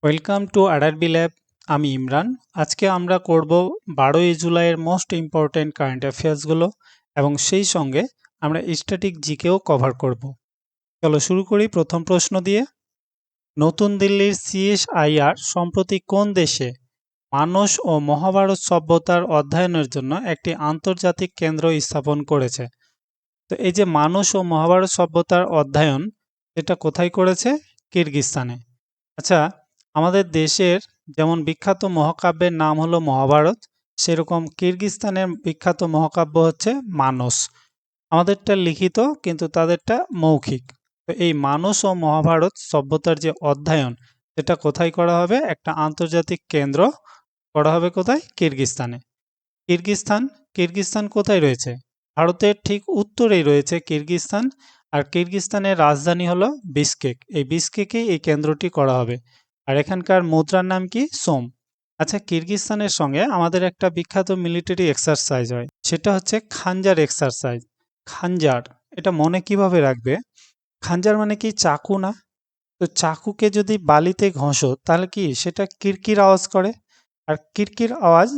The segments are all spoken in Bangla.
Welcome to RRB lab. আমি ইমরান। আজকে আমরা করব 12ই জুলাইয়ের মোস্ট ইম্পর্ট্যান্ট কারেন্ট অ্যাফেয়ার্সগুলো এবং সেই সঙ্গে আমরা স্ট্যাটিক জিকেও কভার করব। চলো শুরু করি প্রথম প্রশ্ন দিয়ে। নতুন দিল্লির সিএসআইআর সম্প্রতি কোন দেশে মানস ও মহাভারত সভ্যতার অধ্যয়নের জন্য একটি আন্তর্জাতিক কেন্দ্র স্থাপন করেছে? তো এই যে মানস ও মহাভারত সভ্যতার অধ্যয়ন, এটা কোথায় করেছে? কিরগিজস্তানে। আচ্ছা, আমাদের দেশের যেমন বিখ্যাত মহাকাব্যের নাম হলো মহাভারত, সেরকম কিরগিজস্তানের বিখ্যাত মহাকাব্য হচ্ছে মানস। আমাদেরটা লিখিত কিন্তু তাদেরটা মৌখিক। তো এই মানস ও মহাভারত সভ্যতার যে অধ্যয়ন, সেটা কোথায় করা হবে? একটা আন্তর্জাতিক কেন্দ্র করা হবে। কোথায়? কিরগিজস্তানে। কিরগিজস্তান কিরগিজস্তান কোথায় রয়েছে? ভারতের ঠিক উত্তরেই রয়েছে কিরগিজস্তান। আর কিরগিজস্তানের রাজধানী হলো বিশকেক। এই বিশকেকেই এই কেন্দ্রটি করা হবে। আর এখানকার মুদ্রার নাম কি? সোম। আচ্ছা, কিরগিজস্তানের সঙ্গে আমাদের একটা বিখ্যাত মিলিটারি এক্সারসাইজ হয়, সেটা হচ্ছে খানজার এক্সারসাইজ। খানজার, এটা মনে কিভাবে রাখবে? খানজার মানে কি? চাকু না? তো চাকুকে যদি বালিতে ঘষো তাহলে কি সেটা কিরকির আওয়াজ করে? আর কিরকির আওয়াজ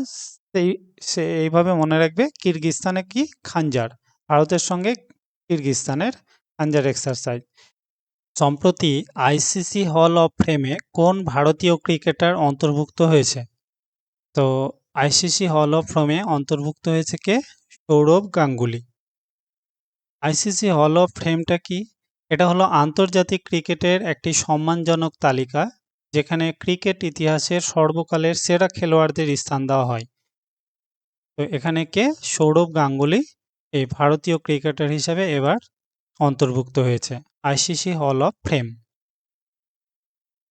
সেই সে এইভাবে মনে রাখবে, কিরগিজস্তানে কি? খানজার। ভারতের সঙ্গে কিরগিজস্তানের খানজার এক্সারসাইজ। সম্প্রতি আইসিসি হল অফ ফেমে কোন ভারতীয় ক্রিকেটার অন্তর্ভুক্ত হয়েছে? তো আইসিসি হল অফ ফেমে অন্তর্ভুক্ত হয়েছে কে? Sourav Ganguly. ICC hall of ফেমটা কি? এটা হলো আন্তর্জাতিক ক্রিকেটের একটি সম্মানজনক তালিকা, যেখানে ক্রিকেট ইতিহাসের সর্বকালের সেরা খেলোয়াড়দের স্থান দেওয়া হয়। তো এখানে কে? সৌরভ গাঙ্গুলি এই ভারতীয় ক্রিকেটার হিসেবে এবার অন্তর্ভুক্ত হয়েছে আইসিসি হল অফ ফেম।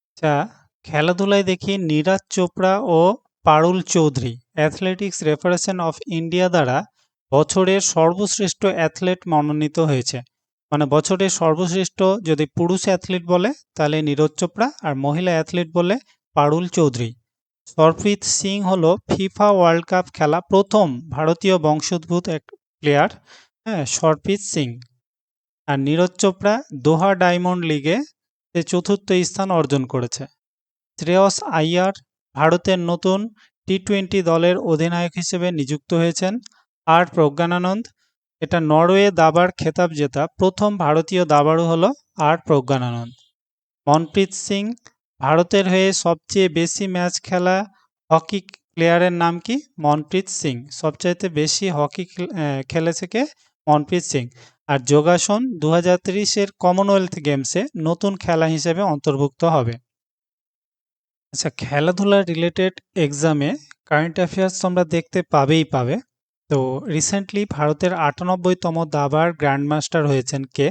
আচ্ছা, খেলাধুলায় দেখি নীরাজ চোপড়া ও পারুল চৌধুরী অ্যাথলেটিক্স রেফারেশন অফ ইন্ডিয়া দ্বারা বছরের সর্বশ্রেষ্ঠ অ্যাথলেট মনোনীত হয়েছে। মানে বছরের সর্বশ্রেষ্ঠ যদি পুরুষ অ্যাথলিট বলে তাহলে নীরজ চোপড়া, আর মহিলা অ্যাথলিট বলে পারুল চৌধুরী। সরপ্রীত সিং হলো ফিফা ওয়ার্ল্ড কাপ খেলা প্রথম ভারতীয় বংশোদ্ভূত এক প্লেয়ার। হ্যাঁ, সরপ্রীত সিং। আর নীরজ চোপড়া দোহা ডায়মন্ড লিগে সে চতুর্থ স্থান অর্জন করেছে। শ্রেয়স আইয়ার ভারতের নতুন টি-20 দলের অধিনায়ক হিসেবে নিযুক্ত হয়েছেন। আর প্রজ্ঞানানন্দ, এটা নরওয়ে দাবার খেতাব জেতা প্রথম ভারতীয় দাবাড়ু হলো আর প্রজ্ঞানানন্দ। মনপ্রীত সিং ভারতের হয়ে সবচেয়ে বেশি ম্যাচ খেলা হকি প্লেয়ারের নাম কি? মনপ্রীত সিং। সবচাইতে বেশি হকি খেলেছে কে? মনপ্রীত সিং। আর যোগাসন 2030-এর কমনওয়েলথ গেমসে নতুন খেলা হিসেবে অন্তর্ভুক্ত হবে। আচ্ছা, খেলাধুলা রিলেটেড এক্সামে কারেন্ট অ্যাফেয়ার্স তোমরা দেখতে পাবেই পাবে। তো রিসেন্টলি ভারতের 98তম দাবার গ্র্যান্ডমাস্টার হয়েছেন কে?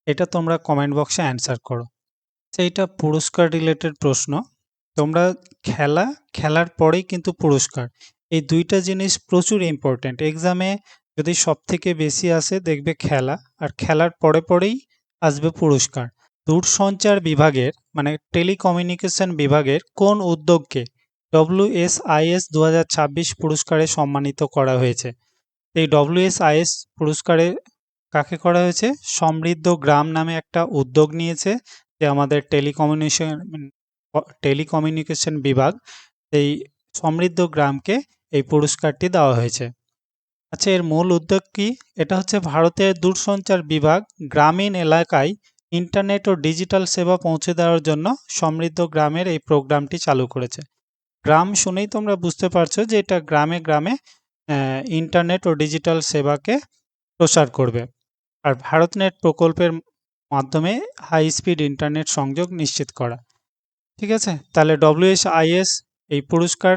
এটা তোমরা কমেন্ট বক্সে অ্যান্সার করো। এইটা পুরস্কার রিলেটেড প্রশ্ন। তোমরা খেলার পরেই কিন্তু পুরস্কার, এই দুইটা জিনিস প্রচুর ইম্পর্ট্যান্ট। এক্সামে যদি সব থেকে বেশি আসে দেখবে খেলা, আর খেলার পরে পরেই আসবে পুরস্কার। দূরসঞ্চার বিভাগের মানে টেলিকমিউনিকেশন বিভাগের কোন উদ্যোগকে WSIS 2026 পুরস্কারে সম্মানিত করা হয়েছে? এই WSIS পুরস্কারে কাকে করা হয়েছে? সমৃদ্ধ গ্রাম নামে একটা উদ্যোগ নিয়েছে, যে আমাদের টেলিকমিউনিকেশন বিভাগ, এই সমৃদ্ধ গ্রামকে এই পুরস্কারটি দেওয়া হয়েছে। আচ্ছা, এর মূল উদ্যোগ কি? এটা হচ্ছে ভারতের দূরসঞ্চার বিভাগ গ্রামীণ এলাকায় ইন্টারনেট ও ডিজিটাল সেবা পৌঁছে দেওয়ার জন্য সমৃদ্ধ গ্রামের এই প্রোগ্রামটি চালু করেছে। গ্রাম শুনেই তোমরা বুঝতে পারছো যে এটা গ্রামে গ্রামে ইন্টারনেট ও ডিজিটাল সেবাকে প্রসার করবে। আর ভারতনেট প্রকল্পের মাধ্যমে হাই স্পিড ইন্টারনেট সংযোগ নিশ্চিত করা। ঠিক আছে, তাহলে WSIS এই পুরস্কার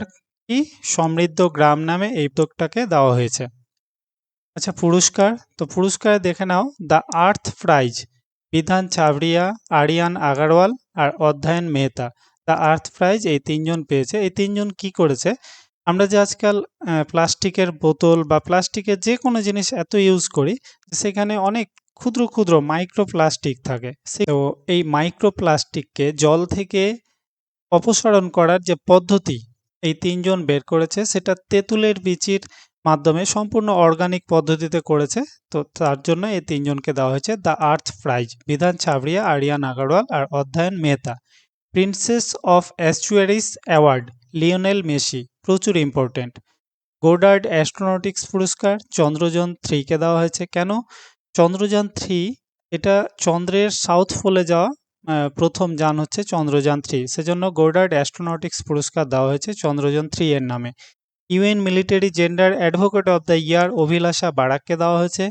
কি? সমৃদ্ধ গ্রাম নামে এই উদ্যোগটাকে দেওয়া হয়েছে। আচ্ছা, পুরস্কারে দেখে নাও দ্য আর্থ প্রাইজ বিধান ছাবড়িয়া, আরিয়ান আগারওয়াল আর Adhyayan Mehta. The earth prize এই তিনজন পেয়েছে। এই তিনজন কি করেছে? আমরা যে আজকাল প্লাস্টিকের বোতল বা প্লাস্টিকের যে কোনো জিনিস এত ইউজ করি, সেখানে অনেক ক্ষুদ্র ক্ষুদ্র মাইক্রোপ্লাস্টিক থাকে। তো এই মাইক্রোপ্লাস্টিককে জল থেকে অপসারণ করার যে পদ্ধতি এই তিনজন বের করেছে, সেটা তেঁতুলের বিচির মাধ্যমে সম্পূর্ণ অর্গানিক পদ্ধতিতে করেছে। তো তার জন্য এই তিনজনকে দেওয়া হয়েছে দ্য আর্থ প্রাইজ, বিধান ছাবড়িয়া, আরিয়ান আগারওয়াল আর Adhyayan Mehta. Princess of Asturias award Lionel Messi, প্রচুর ইম্পর্টেন্ট। গোডার্ড অ্যাস্ট্রোনটিক্স পুরস্কার চন্দ্রযান 3 কে দেওয়া হয়েছে। কেন? চন্দ্রযান 3 এটা চন্দ্রের সাউথ পোলে যাওয়া প্রথম যান হচ্ছে চন্দ্রযান 3, সেজন্য গোডার্ড অ্যাস্ট্রোনটিক্স পুরস্কার দেওয়া হয়েছে চন্দ্রযান 3 এর নামে। UN military gender advocate of the year Abhilasha বারাককে দেওয়া হয়েছে।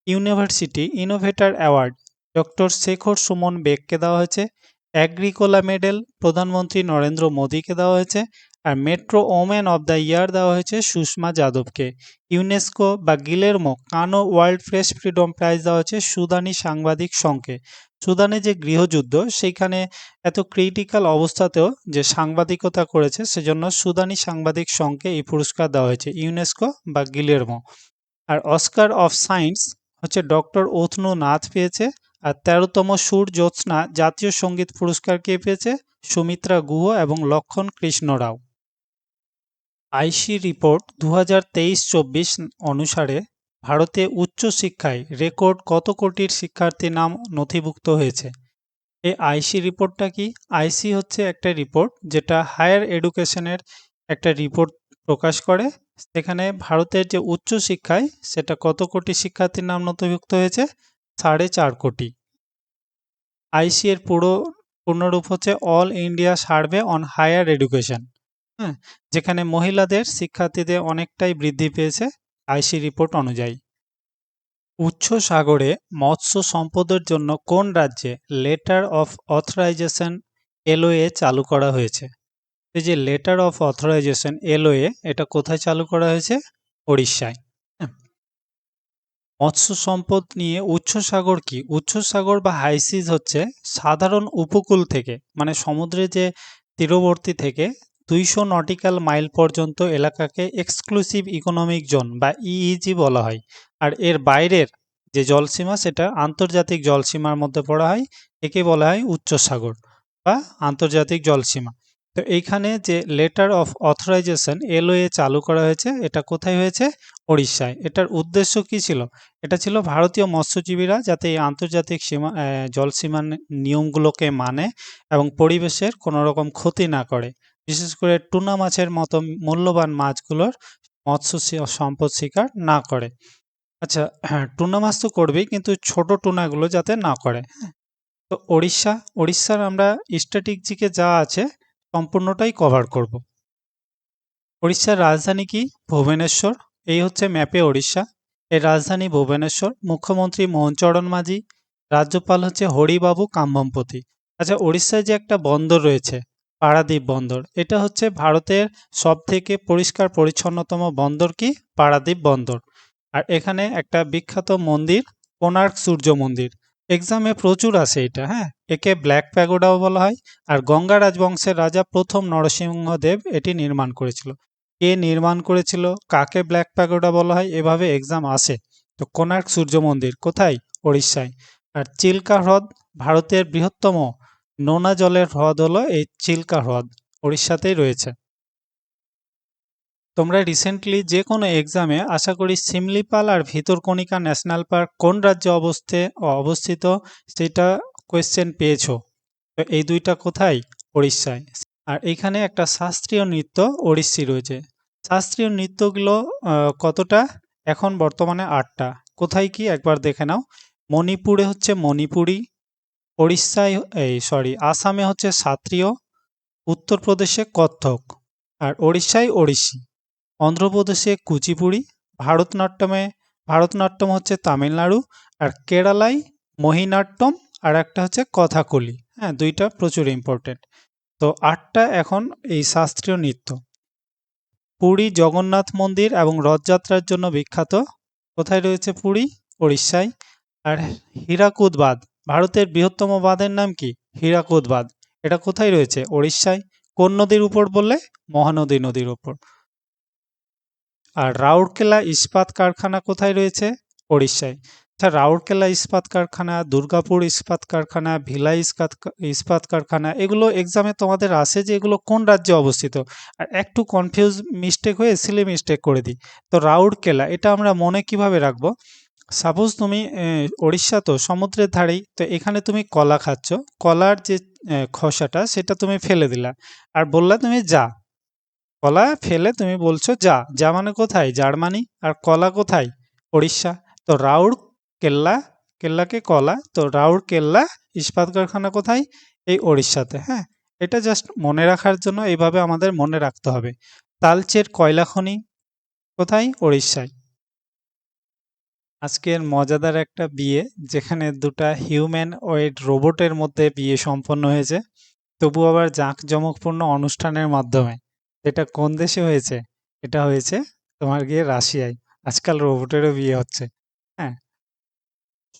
University innovator award doctor Shekhar Suman বেগকে দেওয়া হয়েছে। অ্যাগ্রিকোলা মেডেল প্রধানমন্ত্রী নরেন্দ্র মোদীকে দেওয়া হয়েছে। আর metro woman of the year দেওয়া হয়েছে সুষমা যাদবকে। ইউনেস্কো বা Guillermo Cano world press freedom prize দেওয়া হয়েছে সুদানি সাংবাদিক সংঘকে। সুদানে যে গৃহযুদ্ধ সেইখানে এত ক্রিটিক্যাল অবস্থাতেও যে সাংবাদিকতা করেছে সেজন্য সুদানি সাংবাদিক সংঘকে এই পুরস্কার দেওয়া হয়েছে ইউনেস্কো বা Guillermo. R Oscar of science হচ্ছে ডক্টর ওথনু নাথ পেয়েছে। আর ১৩তম সুর জ্যোৎস্না জাতীয় সঙ্গীত পুরস্কার কে পেয়েছে? সুমিত্রা গুহ এবং লক্ষণ কৃষ্ণ রাও। আইসি রিপোর্ট ২০২৩-২৪ অনুসারে ভারতে উচ্চশিক্ষায় রেকর্ড কত কোটির শিক্ষার্থীর নাম নথিভুক্ত হয়েছে? এই আইসি রিপোর্টটা কি? আইসি হচ্ছে একটা রিপোর্ট যেটা হায়ার এডুকেশনের একটা রিপোর্ট প্রকাশ করে। সেখানে ভারতের যে উচ্চশিক্ষায় সেটা কত কোটি শিক্ষার্থীর নাম নথিভুক্ত হয়েছে? ৪.৫ কোটি। আইসি এর পূর্ণরূপ হচ্ছে all India survey on higher education. হ্যাঁ, যেখানে মহিলাদের শিক্ষার্থীদের অনেকটাই বৃদ্ধি পেয়েছে আইসি রিপোর্ট অনুযায়ী। উচ্চ সাগরে মৎস্য সম্পদের জন্য কোন রাজ্যে লেটার অফ অথরাইজেশন এলওএ চালু করা হয়েছে? এই যে লেটার অফ অথরাইজেশন এলওএ এটা কোথায় চালু করা হয়েছে? ওড়িশায়। হ্যাঁ, মৎস্য সম্পদ নিয়ে উচ্চ সাগর কি? উচ্চ সাগর বা হাইসিজ হচ্ছে সাধারণ উপকূল থেকে মানে সমুদ্রের যে তীরবর্তী থেকে ২০০ নটিক্যাল মাইল পর্যন্ত এলাকাকে এক্সক্লুসিভ ইকোনমিক জোন বা ইইজি বলা হয়। আর এর বাইরের যে জলসীমা সেটা আন্তর্জাতিক জলসীমার মধ্যে পড়া হয়। একে বলা হয় উচ্চ সাগর বা আন্তর্জাতিক জলসীমা। তো এইখানে যে লেটার অফ অথরাইজেশন এলওএ চালু করা হয়েছে এটা কোথায় হয়েছে? ওড়িশায়। এটার উদ্দেশ্য কি ছিল? এটা ছিল ভারতীয় মৎস্যজীবীরা যাতে এই আন্তর্জাতিক জলসীমার নিয়মগুলোকে মানে এবং পরিবেশের কোনো রকম ক্ষতি না করে। বিশেষ করে টুনা মাছের মতো মূল্যবান মাছগুলোর মৎস্য সম্পদ শিকার না করে। আচ্ছা, হ্যাঁ, টুনা মাছ তো করবেই কিন্তু ছোট টুনাগুলো যাতে না করে। তো ওড়িশার আমরা স্ট্র্যাটেজিকে যা আছে সম্পূর্ণটাই কভার করব। ওড়িশার রাজধানী কি? ভুবনেশ্বর। এই হচ্ছে ম্যাপে ওড়িশা। এর রাজধানী ভুবনেশ্বর। মুখ্যমন্ত্রী মোহনচরণ মাঝি। রাজ্যপাল হচ্ছে হরিবাবু কাম্বমপতি। আচ্ছা, ওড়িশায় যে একটা বন্দর রয়েছে পারাদ্বীপ বন্দর, এটা হচ্ছে ভারতের সবথেকে পরিষ্কার পরিচ্ছন্নতম বন্দর কি? পারাদ্বীপ বন্দর। আর এখানে একটা বিখ্যাত মন্দির কোণার্ক সূর্য মন্দির। এক্সামে প্রচুর আসে এটা। হ্যাঁ, একে ব্ল্যাক প্যাগোডাও বলা হয়। আর গঙ্গা রাজবংশের রাজা প্রথম নরসিংহদেব এটি নির্মাণ করেছিল। কে নির্মাণ করেছিল? কাকে ব্ল্যাক প্যাগোডা বলা হয়? এভাবে এক্সাম আসে। তো কোণার্ক সূর্য মন্দির কোথায়? ওড়িশায়। আর চিল্কা হ্রদ ভারতের বৃহত্তম নোনা জলের হ্রদ হলো এই চিল্কা হ্রদ, ওড়িশাতেই রয়েছে। তোমরা রিসেন্টলি যে কোনো এক্সামে আশা করি শিমলিপাল আর ভিতরকণিকা ন্যাশনাল পার্ক কোন রাজ্যে অবস্থিত সেটা কোয়েশ্চেন পেয়েছো। তো এই দুইটা কোথায়? ওড়িশায়। আর এখানে একটা শাস্ত্রীয় নৃত্য ওড়িশি রয়েছে। শাস্ত্রীয় নৃত্যগুলো কতটা? এখন বর্তমানে ৮টা। কোথায় কি একবার দেখে নাও। মণিপুরে হচ্ছে মণিপুরি, আসামে হচ্ছে সাত্রীয়, উত্তরপ্রদেশে কত্থক, আর ওড়িশায় ওড়িশি, অন্ধ্রপ্রদেশে কুচিপুড়ি, ভারতনাট্যম হচ্ছে তামিলনাড়ু, আর কেরালায় মোহিনাট্যম, আর একটা হচ্ছে কথাকলি। হ্যাঁ, দুইটা প্রচুর ইম্পর্টেন্ট। তো ৮টা এখন এই শাস্ত্রীয় নৃত্য। পুরী জগন্নাথ মন্দির এবং রথযাত্রার জন্য বিখ্যাত। কোথায় রয়েছে পুরী? ওড়িশায়। আর হীরাকুদ বাঁধ ভারতের বৃহত্তম বাঁধের নাম কি? হীরাকুদ বাঁধ। এটা কোথায় রয়েছে? ওড়িশায়। কোন নদীর উপর বললে? মহানদী নদীর উপর। আর রাউরকেলা ইস্পাত কারখানা কোথায় রয়েছে? ওড়িশায়। আচ্ছা, রাউরকেলা ইস্পাত কারখানা, দুর্গাপুর ইস্পাত কারখানা, ভিলাই ইস্পাত কারখানা এগুলো এক্সামে তোমাদের আসে যে এগুলো কোন রাজ্যে অবস্থিত। আর একটু মিস্টেক হয়ে সিলি মিস্টেক করে দিই। তো রাউরকেলা এটা আমরা মনে কিভাবে রাখবো? সাপোজ তুমি ওড়িশা তো সমুদ্রের ধারেই, তো এখানে তুমি কলা খাচ্ছ, কলার যে খোসাটা সেটা তুমি ফেলে দিলা আর বললা তুমি যা। কলা ফেলে তুমি বলছো যা, যা মানে কোথায়? জার্মানি। আর কলা কোথায়? ওড়িশা। তো রাউর কেল্লা, কেল্লাকে কলা, তো রাউর কেল্লা ইস্পাত কারখানা কোথায়? এই ওড়িশাতে। হ্যাঁ, এটা জাস্ট মনে রাখার জন্য এইভাবে আমাদের মনে রাখতে হবে। তালচের কয়লা খনি কোথায়? ওড়িশায়। আজকের মজাদার একটা বিয়ে, যেখানে দুটা হিউম্যানয়েড রোবটের মধ্যে বিয়ে সম্পন্ন হয়েছে, তবু আবার জাঁকজমকপূর্ণ অনুষ্ঠানের মাধ্যমে। এটা কোন দেশে হয়েছে? এটা হয়েছে তোমার গিয়ে রাশিয়ায়। আজকাল রোবটেরও বিয়ে হচ্ছে। হ্যাঁ,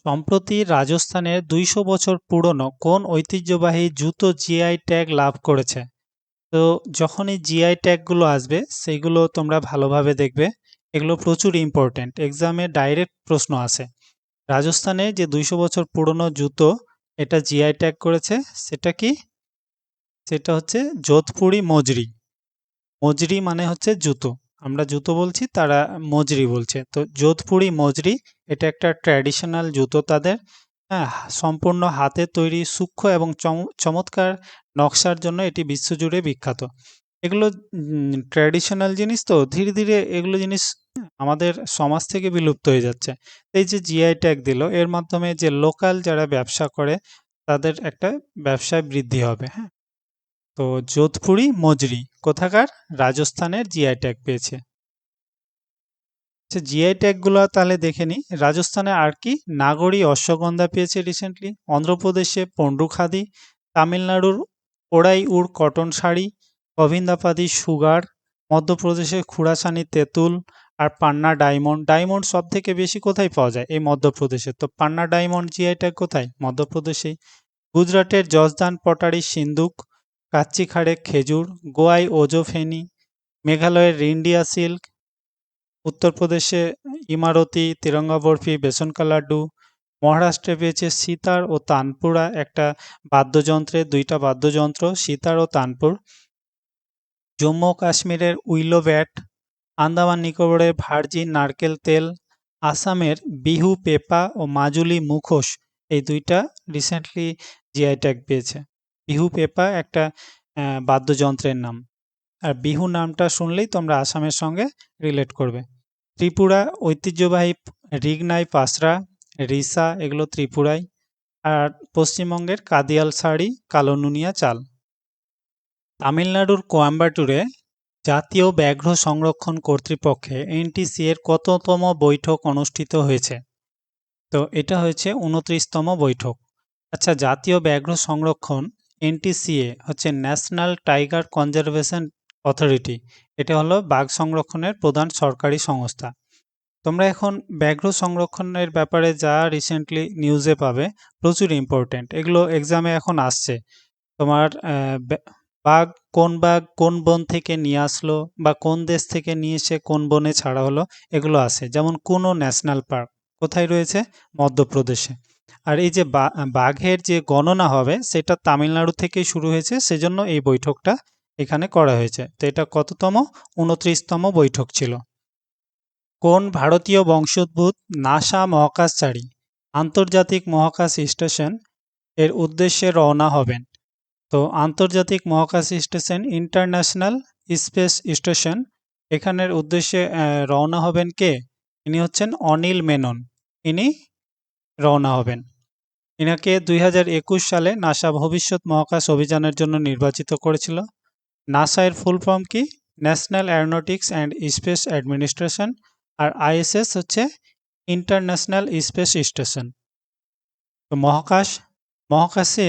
সম্প্রতি রাজস্থানের ২০০ বছর পুরনো কোন ঐতিহ্যবাহী জুতো জিআই ট্যাগ লাভ করেছে? তো যখনই জিআই ট্যাগগুলো আসবে সেইগুলো তোমরা ভালোভাবে দেখবে। এগুলো প্রচুর ইম্পর্ট্যান্ট, এক্সামে ডাইরেক্ট প্রশ্ন আসে। রাজস্থানে যে ২০০ বছর পুরনো জুতো এটা জিআই ট্যাগ করেছে, সেটা কি? সেটা হচ্ছে যোধপুরি মজরি। মজরি মানে হচ্ছে জুতো। আমরা জুতো বলছি, তারা মজরি বলছে। তো যোধপুরি মজরি, এটা একটা ট্র্যাডিশনাল জুতো তাদের। হ্যাঁ, সম্পূর্ণ হাতে তৈরি সূক্ষ্ম এবং চমৎকার নকশার জন্য এটি বিশ্বজুড়ে বিখ্যাত। এগুলো ট্র্যাডিশনাল জিনিস, তো ধীরে ধীরে এগুলো জিনিস আমাদের সমাজ থেকে বিলুপ্ত হয়ে যাচ্ছে। এই যে জিআই ট্যাগ দিল, এর মাধ্যমে যে লোকাল যারা ব্যবসা করে তাদের একটা ব্যবসায় বৃদ্ধি হবে। হ্যাঁ, তো যোধপুরি মজরি কোথাকার? রাজস্থানের জিআই ট্যাগ পেয়েছে। আচ্ছা, জিআই ট্যাগগুলো তাহলে দেখে নিই। রাজস্থানে আর কি? নাগরী অশ্বগন্ধা পেয়েছে রিসেন্টলি, অন্ধ্রপ্রদেশে পন্ডু খাদি, তামিলনাড়ুর ওড়াই উড় কটন শাড়ি, গোভিন্দাপাদি সুগার, মধ্যপ্রদেশে খুরাসানি তেঁতুল, আর পান্না ডায়মন্ড। ডায়মন্ড সব থেকে বেশি কোথায় পাওয়া যায়? এই মধ্যপ্রদেশে। তো পান্না ডায়মন্ড জিআই ট্যাগ কোথায়? মধ্যপ্রদেশেই। গুজরাটের জসদান পটারি সিন্দুক, কাচ্চি খাড়ে খেজুর, গোয়ায় ওজোফেনি, মেঘালয়ের রিন্ডিয়া সিল্ক, উত্তরপ্রদেশে ইমারতি, তিরঙ্গা বরফি, বেসন কা লাড্ডু, মহারাষ্ট্রে পেয়েছে সিতার ও তানপুরা, একটা বাদ্যযন্ত্রের দুইটা বাদ্যযন্ত্র সিতার ও তানপুর। জম্মু ও কাশ্মীরের উইলো ব্যাট, আন্দামান নিকোবরের ভার্জিন নারকেল তেল, আসামের বিহু পেপা ও মাজুলি মুখোশ, এই দুইটা রিসেন্টলি জিআই ট্যাগ পেয়েছে। বিহু পেপা একটা বাদ্যযন্ত্রের নাম, আর বিহু নামটা শুনলেই তোমরা আসামের সঙ্গে রিলেট করবে। ত্রিপুরা ঐতিহ্যবাহী রিগনাই পাসরা, রিসা, এগুলো ত্রিপুরায়। আর পশ্চিমবঙ্গের কাদিয়াল শাড়ি, কালো নুনিয়া চাল। তামিলনাড়ুর কোয়েম্বাটুরে জাতীয় ব্যাঘ্র সংরক্ষণ কর্তৃপক্ষে এনটিসি এর কততম বৈঠক অনুষ্ঠিত হয়েছে? তো এটা হয়েছে ২৯তম বৈঠক। আচ্ছা, জাতীয় ব্যাঘ্র সংরক্ষণ এনটিসিএ হচ্ছে ন্যাশনাল টাইগার কনজারভেশন অথরিটি। এটা হলো বাঘ সংরক্ষণের প্রধান সরকারি সংস্থা। তোমরা এখন ব্যাঘ্র সংরক্ষণের ব্যাপারে যা রিসেন্টলি নিউজে পাবে, প্রচুর ইম্পর্টেন্ট। এগুলো এক্সামে এখন আসছে। তোমার বাঘ কোন বন থেকে নিয়ে আসলো, বা কোন দেশ থেকে নিয়ে এসে কোন বনে ছাড়া হলো, এগুলো আছে। যেমন কুনো ন্যাশনাল পার্ক কোথায় রয়েছে? মধ্যপ্রদেশে। আর এই যে বাঘের যে গণনা হবে সেটা তামিলনাড়ু থেকেই শুরু হয়েছে, সেজন্য এই বৈঠকটা এখানে করা হয়েছে। তো এটা কততম? ২৯তম বৈঠক ছিল। কোন ভারতীয় বংশোদ্ভূত নাসা মহাকাশচারী আন্তর্জাতিক মহাকাশ স্টেশন এর উদ্দেশ্যে রওনা হবেন? তো আন্তর্জাতিক মহাকাশ স্টেশন, ইন্টারন্যাশনাল স্পেস স্টেশন, এখানের উদ্দেশ্যে রওনা হবেন কে? ইনি হচ্ছেন অনিল মেনন। ইনি রওনা হবেন। ইনাকে ২০২১ সালে নাসা ভবিষ্যৎ মহাকাশ অভিযানের জন্য নির্বাচিত করেছিল। নাসা এর ফুল ফর্ম কি? National aeronautics and space administration. আর আইএসএস হচ্ছে ইন্টারন্যাশনাল স্পেস স্টেশন। তো মহাকাশে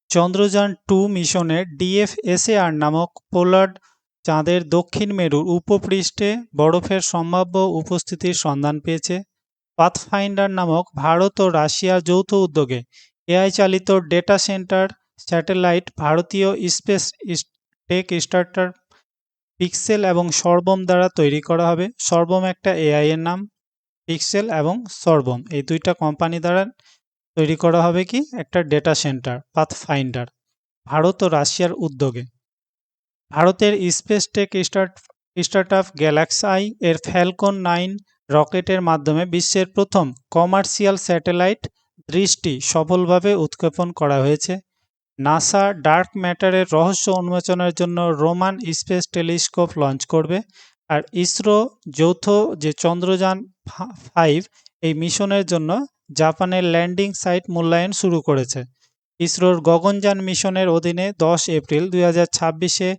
চন্দ্রযান-২ মিশনের ডিএফএসএআর নামক পোলার্ড চাঁদের দক্ষিণ মেরুর উপপৃষ্ঠে বরফের সম্ভাব্য উপস্থিতির সন্ধান পেয়েছে। পাথফাইন্ডার নামক ভারত ও রাশিয়ার যৌথ উদ্যোগে এআই চালিত ডেটা সেন্টার স্যাটেলাইট ভারতীয় স্পেস টেক স্টার্টার পিক্সেল এবং সর্বম দ্বারা তৈরি করা হবে। সর্বম একটা এআই এর নাম, পিক্সেল এবং সর্বম এই দুইটা কোম্পানি দ্বারা তৈরি করা হবে কি? একটা ডেটা সেন্টার পাথফাইন্ডার, ভারত ও রাশিয়ার উদ্যোগে। ভারতের স্পেস টেক স্টার্টআপ গ্যালাক্সাই এর ফ্যালকন ৯ রকেটের মাধ্যমে বিশ্বের প্রথম কমার্শিয়াল স্যাটেলাইট দৃষ্টি সফলভাবে উৎক্ষেপণ করা হয়েছে। নাসা ডার্ক ম্যাটারের রহস্য উন্মোচনের জন্য রোমান স্পেস টেলিস্কোপ লঞ্চ করবে। আর ইসরো যৌথ যে চন্দ্রযান 5 এই মিশনের জন্য জাপানের ল্যান্ডিং সাইট মূল্যায়ন শুরু করেছে। ইসরোর গগনযান মিশনের অধীনে 10 এপ্রিল 2026-এ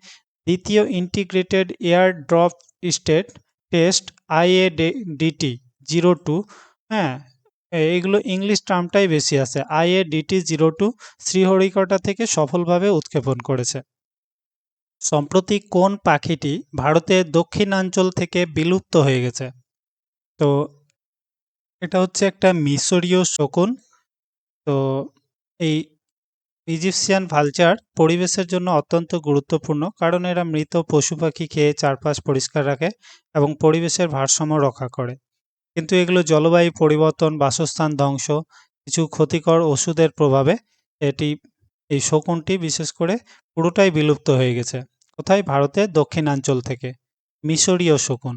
দ্বিতীয় integrated air drop state test IADT-02, হ্যাঁ এইগুলো ইংলিশ টার্মটাই বেশি আছে, IADT-02 শ্রীহরিকোটা থেকে সফলভাবে উৎক্ষেপণ করেছে। সম্প্রতি কোন পাখিটি ভারতের দক্ষিণাঞ্চল থেকে বিলুপ্ত হয়ে গেছে? তো এটা হচ্ছে একটা মিশরীয় শকুন। তো এই ইজিপশিয়ান ভালচার পরিবেশের জন্য অত্যন্ত গুরুত্বপূর্ণ, কারণ এরা মৃত পশু পাখি খেয়ে চারপাশ পরিষ্কার রাখে এবং পরিবেশের ভারসাম্য রক্ষা করে। কিন্তু এগুলো জলবায়ু পরিবর্তন, বাসস্থান ধ্বংস, কিছু ক্ষতিকর ওষুধের প্রভাবে এই শকুনটি বিশেষ করে পুরোটাই বিলুপ্ত হয়ে গেছে। কোথায়? ভারতের দক্ষিণাঞ্চল থেকে। মিশরীয় শকুন।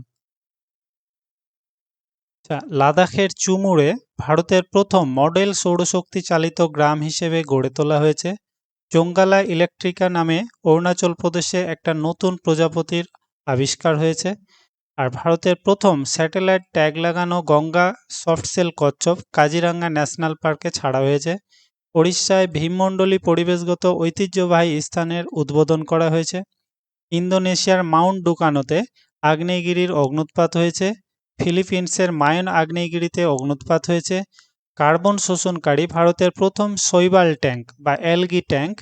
লাদাখের চুমুরে ভারতের প্রথম মডেল সৌরশক্তি চালিত গ্রাম হিসেবে গড়ে তোলা হয়েছে। চোংগালা ইলেকট্রিকা নামে অরুণাচল প্রদেশে একটা নতুন প্রজাপতির আবিষ্কার হয়েছে। আর ভারতের প্রথম স্যাটেলাইট ট্যাগ লাগানো গঙ্গা সফটসেল কচ্ছপ কাজিরাঙ্গা ন্যাশনাল পার্কে ছাড়া হয়েছে। ওড়িশায় ভীমমণ্ডলী পরিবেশগত ঐতিহ্যবাহী স্থানের উদ্বোধন করা হয়েছে। ইন্দোনেশিয়ার মাউন্ট ডুকানোতে আগ্নেয়গিরির অগ্নুৎপাত হয়েছে। ফিলিপিন্সের মায়ন আগ্নেয়গিরিতে অগ্নুৎপাত হয়েছে। কার্বন শোষণকারী ভারতের প্রথম শৈবাল ট্যাঙ্ক বা অ্যালগি ট্যাঙ্ক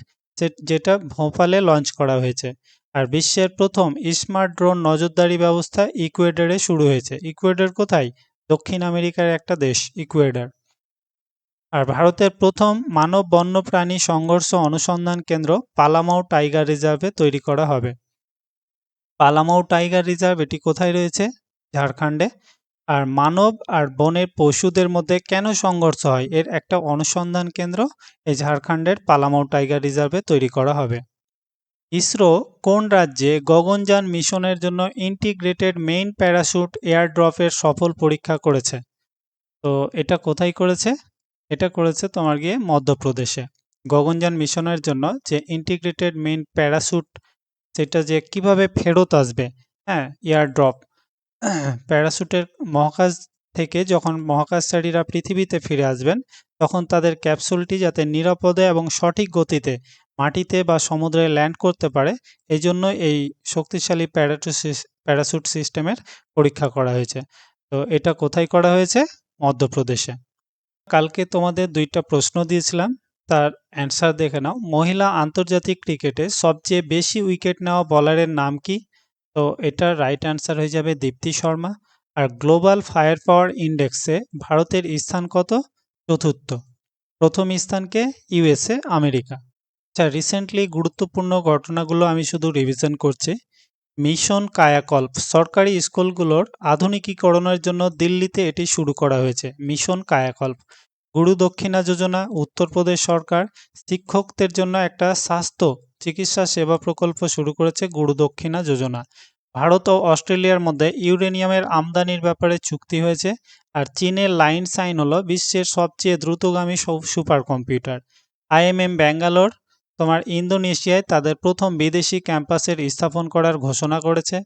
যেটা ভোপালে লঞ্চ করা হয়েছে। আর বিশ্বের প্রথম স্মার্ট ড্রোন নজরদারি ব্যবস্থা ইকুয়েডরে শুরু হয়েছে। ইকুয়েডর কোথায়? দক্ষিণ আমেরিকার একটা দেশ ইকুয়েডর। আর ভারতের প্রথম মানব বন্যপ্রাণী সংঘর্ষ অনুসন্ধান কেন্দ্র পালামাও টাইগার রিজার্ভে তৈরি করা হবে। পালামাও টাইগার রিজার্ভ এটি কোথায় রয়েছে? ঝাড়খণ্ডে। আর মানব আর বনের পশুদের মধ্যে কেন সংঘর্ষ হয় এর একটা অনুসন্ধান কেন্দ্র এই ঝাড়খণ্ডের পালামাও টাইগার রিজার্ভে তৈরি করা হবে। ইসরো কোন রাজ্যে গগনযান মিশনের জন্য ইন্টিগ্রেটেড মেইন প্যারাশুট এয়ারড্রপের সফল পরীক্ষা করেছে? তো এটা কোথায় করেছে? এটা করেছে তোমার গিয়ে মধ্যপ্রদেশে। গগনযান মিশনের জন্য যে ইন্টিগ্রেটেড মেইন প্যারাশুট, সেটা যে কিভাবে ফেরত আসবে, হ্যাঁ এয়ারড্রপ, প্যারাশুটের মহাকাশ থেকে যখন মহাকাশচারীরা পৃথিবীতে ফিরে আসবেন তখন তাদের ক্যাপসুলটি যাতে নিরাপদে এবং সঠিক গতিতে মাটিতে বা সমুদ্রে ল্যান্ড করতে পারে, এই জন্য এই শক্তিশালী প্যারাশুট সিস্টেমের পরীক্ষা করা হয়েছে। তো এটা কোথায় করা হয়েছে? মধ্যপ্রদেশে। কালকে তোমাদের 2টা প্রশ্ন দিয়েছিলাম, তার অ্যান্সার দেখে নাও। মহিলা আন্তর্জাতিক ক্রিকেটে সবচেয়ে বেশি উইকেট নেওয়া বলারের নাম কি? তো এটার রাইট অ্যান্সার হয়ে যাবে দীপ্তি শর্মা। আর গ্লোবাল ফায়ার পাওয়ার ইন্ডেক্সে ভারতের স্থান কত? চতুর্থ। প্রথম স্থানকে ইউএসএ, আমেরিকা। আচ্ছা, রিসেন্টলি গুরুত্বপূর্ণ ঘটনাগুলো আমি শুধু রিভিশন করছি। মিশন কায়াকল্প সরকারি স্কুলগুলোর আধুনিকীকরণের জন্য দিল্লিতে এটি শুরু করা হয়েছে। মিশন কায়াকল্প। গুরু দক্ষিণা যোজনা, উত্তরপ্রদেশ সরকার শিক্ষকদের জন্য একটা স্বাস্থ্য চিকিৎসা সেবা প্রকল্প শুরু করেছে, গুরু দক্ষিণা যোজনা। ভারত ও অস্ট্রেলিয়ার মধ্যে ইউরেনিয়ামের আমদানির ব্যাপারে চুক্তি হয়েছে। আর চীনের লাইন সাইন হলো বিশ্বের সবচেয়ে দ্রুতগামী সুপার কম্পিউটার। IMM ব্যাঙ্গালোর তোমার ইন্দোনেশিয়ায় তাদের প্রথম বিদেশি ক্যাম্পাসের স্থাপন করার ঘোষণা করেছে।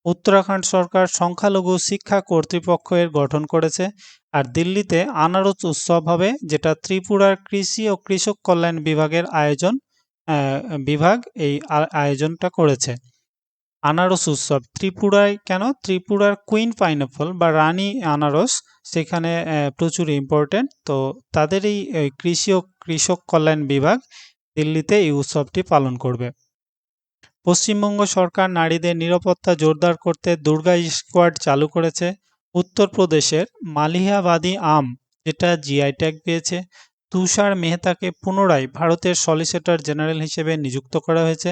উত্তরাখণ্ড সরকার সংখ্যালঘু শিক্ষা কর্তৃপক্ষ এর গঠন করেছে। আর দিল্লিতে আনারস উৎসব হবে, যেটা ত্রিপুরার কৃষি ও কৃষক কল্যাণ বিভাগের বিভাগ এই আয়োজনটা করেছে। আনারস উৎসব ত্রিপুরায় কেন? ত্রিপুরার কুইন পাইনঅ্যাপল বা রানী আনারস সেখানে প্রচুর ইম্পর্টেন্ট। তো তাদের এই কৃষি ও কৃষক কল্যাণ বিভাগ দিল্লিতে এই উৎসবটি পালন করবে। পশ্চিমবঙ্গ সরকার নারীদের নিরাপত্তা জোরদার করতে দুর্গা স্কোয়াড চালু করেছে। উত্তরপ্রদেশের মালিহাবাদী আম, যেটা জিআই ট্যাগ পেয়েছে। তুষার মেহতাকে পুনরায় ভারতের সলিসিটর জেনারেল হিসেবে নিযুক্ত করা হয়েছে।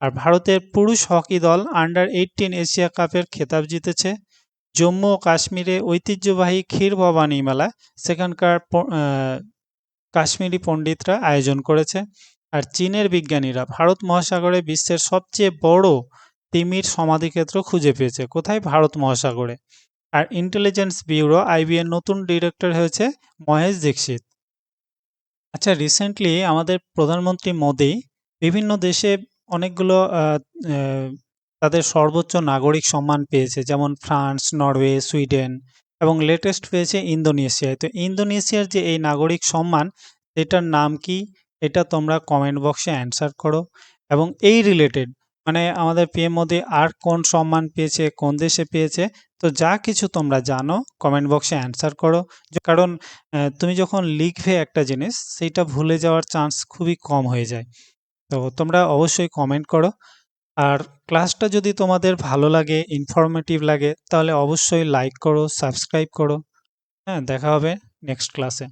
আর ভারতের পুরুষ হকি দল আন্ডার-18 এশিয়া কাপের খেতাব জিতেছে। জম্মু ও কাশ্মীরে ঐতিহ্যবাহী ক্ষীর ভবানী মেলা সেখানকার কাশ্মীরি পণ্ডিতরা আয়োজন করেছে। আর চীনের বিজ্ঞানীরা ভারত মহাসাগরে বিশ্বের সবচেয়ে বড় তিমির সমাধিক্ষেত্র খুঁজে পেয়েছে। কোথায়? ভারত মহাসাগরে। আর ইন্টেলিজেন্স ব্যুরো আইবি এর নতুন ডিরেক্টর হয়েছে মহেশ দীক্ষিত। আচ্ছা, রিসেন্টলি আমাদের প্রধানমন্ত্রী মোদি বিভিন্ন দেশে অনেকগুলো তাদের সর্বোচ্চ নাগরিক সম্মান পেয়েছে, যেমন ফ্রান্স, নরওয়ে, সুইডেন এবং লেটেস্ট পেয়েছে ইন্দোনেশিয়ায়। তো ইন্দোনেশিয়ার যে এই নাগরিক সম্মান, এটার নাম কি? এটা তোমরা কমেন্ট বক্সে অ্যান্সার করো। এবং এই রিলেটেড মানে আমাদের পিএম মোদি আর কোন সম্মান পেয়েছে, কোন দেশে পেয়েছে, তো যা কিছু তোমরা জানো কমেন্ট বক্সে অ্যান্সার করো। কারণ তুমি যখন লিখবে একটা জিনিস, সেইটা ভুলে যাওয়ার চান্স খুবই কম হয়ে যায়। তো তোমরা অবশ্যই কমেন্ট করো। আর ক্লাসটা যদি তোমাদের ভালো লাগে, ইনফরমেটিভ লাগে, তাহলে অবশ্যই লাইক করো, সাবস্ক্রাইব করো। হ্যাঁ, দেখা হবে নেক্সট ক্লাসে।